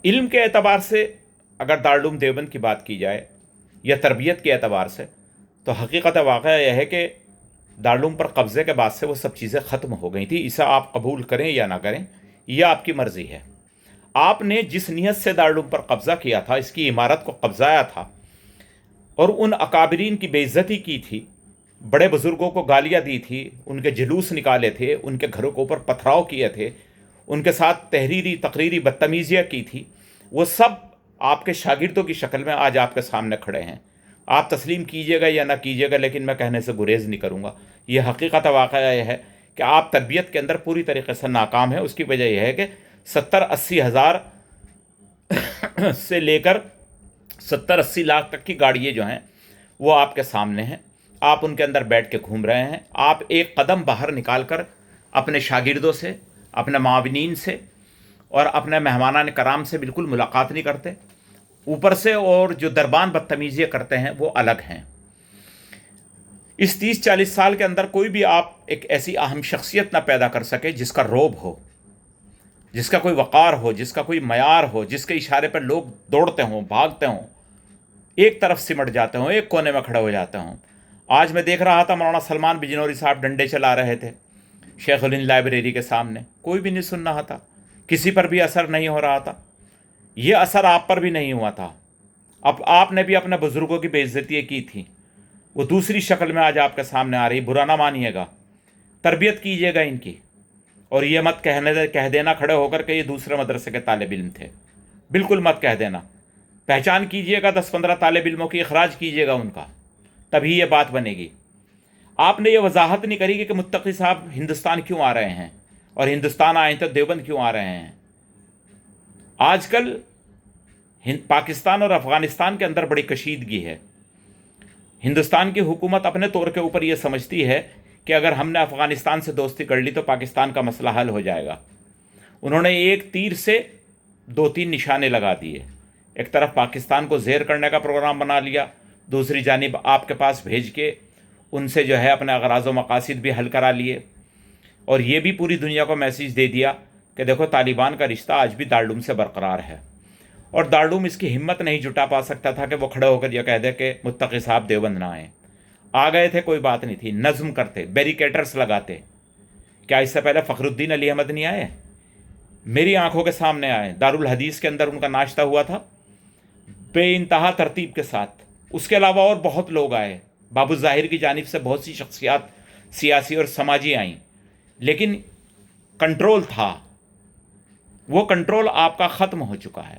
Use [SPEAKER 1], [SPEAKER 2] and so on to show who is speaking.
[SPEAKER 1] علم کے اعتبار سے اگر دارالعلوم دیوبند کی بات کی جائے یا تربیت کے اعتبار سے، تو حقیقت واقعہ یہ ہے کہ دارالعلوم پر قبضے کے بعد سے وہ سب چیزیں ختم ہو گئی تھیں۔ اسے آپ قبول کریں یا نہ کریں، یہ آپ کی مرضی ہے۔ آپ نے جس نیت سے دارالعلوم پر قبضہ کیا تھا، اس کی عمارت کو قبضایا تھا اور ان اکابرین کی بے عزتی کی تھی، بڑے بزرگوں کو گالیاں دی تھی، ان کے جلوس نکالے تھے، ان کے گھروں کے اوپر پتھراؤ کیے تھے، ان کے ساتھ تقریری بدتمیزیاں کی تھی، وہ سب آپ کے شاگردوں کی شکل میں آج آپ کے سامنے کھڑے ہیں۔ آپ تسلیم کیجئے گا یا نہ کیجئے گا، لیکن میں کہنے سے گریز نہیں کروں گا۔ یہ حقیقت واقعہ یہ ہے کہ آپ تربیت کے اندر پوری طریقے سے ناکام ہیں۔ اس کی وجہ یہ ہے کہ 70-80 ہزار سے لے کر 70-80 لاکھ تک کی گاڑیاں جو ہیں وہ آپ کے سامنے ہیں، آپ ان کے اندر بیٹھ کے گھوم رہے ہیں۔ آپ ایک قدم باہر نکال کر اپنے شاگردوں سے، اپنے معاونین سے اور اپنے مہمانان کرام سے بالکل ملاقات نہیں کرتے، اوپر سے اور جو دربان بدتمیزیاں کرتے ہیں وہ الگ ہیں۔ اس 30-40 سال کے اندر کوئی بھی آپ ایک ایسی اہم شخصیت نہ پیدا کر سکے جس کا روب ہو، جس کا کوئی وقار ہو، جس کا کوئی معیار ہو، جس کے اشارے پر لوگ دوڑتے ہوں، بھاگتے ہوں، ایک طرف سمٹ جاتے ہوں، ایک کونے میں کھڑے ہو جاتے ہوں۔ آج میں دیکھ رہا تھا مولانا سلمان بجنوری صاحب ڈنڈے چلا رہے تھے شیخ الہند لائبریری کے سامنے، کوئی بھی نہیں سن رہا تھا، کسی پر بھی اثر نہیں ہو رہا تھا۔ یہ اثر آپ پر بھی نہیں ہوا تھا۔ اب آپ نے بھی اپنے بزرگوں کی بے عزتیاں کی تھیں، وہ دوسری شکل میں آج آپ کے سامنے آ رہی۔ برا نہ مانیے گا، تربیت کیجیے گا ان کی، اور یہ مت کہہ دینا کھڑے ہو کر کہ یہ دوسرے مدرسے کے طالب علم تھے، بالکل مت کہہ دینا۔ پہچان کیجیے گا 10-15 طالب علموں کی، اخراج کیجیے گا ان کا، تبھی یہ بات بنے گی۔ آپ نے یہ وضاحت نہیں کری کہ متقی صاحب ہندوستان کیوں آ رہے ہیں، اور ہندوستان آئے تو دیوبند کیوں آ رہے ہیں۔ آج کل پاکستان اور افغانستان کے اندر بڑی کشیدگی ہے۔ ہندوستان کی حکومت اپنے طور کے اوپر یہ سمجھتی ہے کہ اگر ہم نے افغانستان سے دوستی کر لی تو پاکستان کا مسئلہ حل ہو جائے گا۔ انہوں نے ایک تیر سے 2-3 نشانے لگا دیے، ایک طرف پاکستان کو زیر کرنے کا پروگرام بنا لیا، دوسری جانب آپ کے پاس بھیج کے ان سے جو ہے اپنے اغراض و مقاصد بھی حل کرا لیے، اور یہ بھی پوری دنیا کو میسیج دے دیا کہ دیکھو طالبان کا رشتہ آج بھی دارالعلوم سے برقرار ہے۔ اور دارالعلوم اس کی ہمت نہیں جٹا پا سکتا تھا کہ وہ کھڑے ہو کر یہ کہہ دے کہ متقی صاحب دیوبند نہ آئیں۔ آ گئے تھے، کوئی بات نہیں تھی، نظم کرتے، بیریکیٹرز لگاتے۔ کیا اس سے پہلے فخر الدین علی احمد نہیں آئے؟ میری آنکھوں کے سامنے آئے، دارالحدیث کے اندر ان کا ناشتہ ہوا تھا بے انتہا ترتیب کے ساتھ۔ اس کے علاوہ اور بہت لوگ آئے، بابو ظاہر کی جانب سے بہت سی شخصیات سیاسی اور سماجی آئیں، لیکن کنٹرول تھا۔ وہ کنٹرول آپ کا ختم ہو چکا ہے۔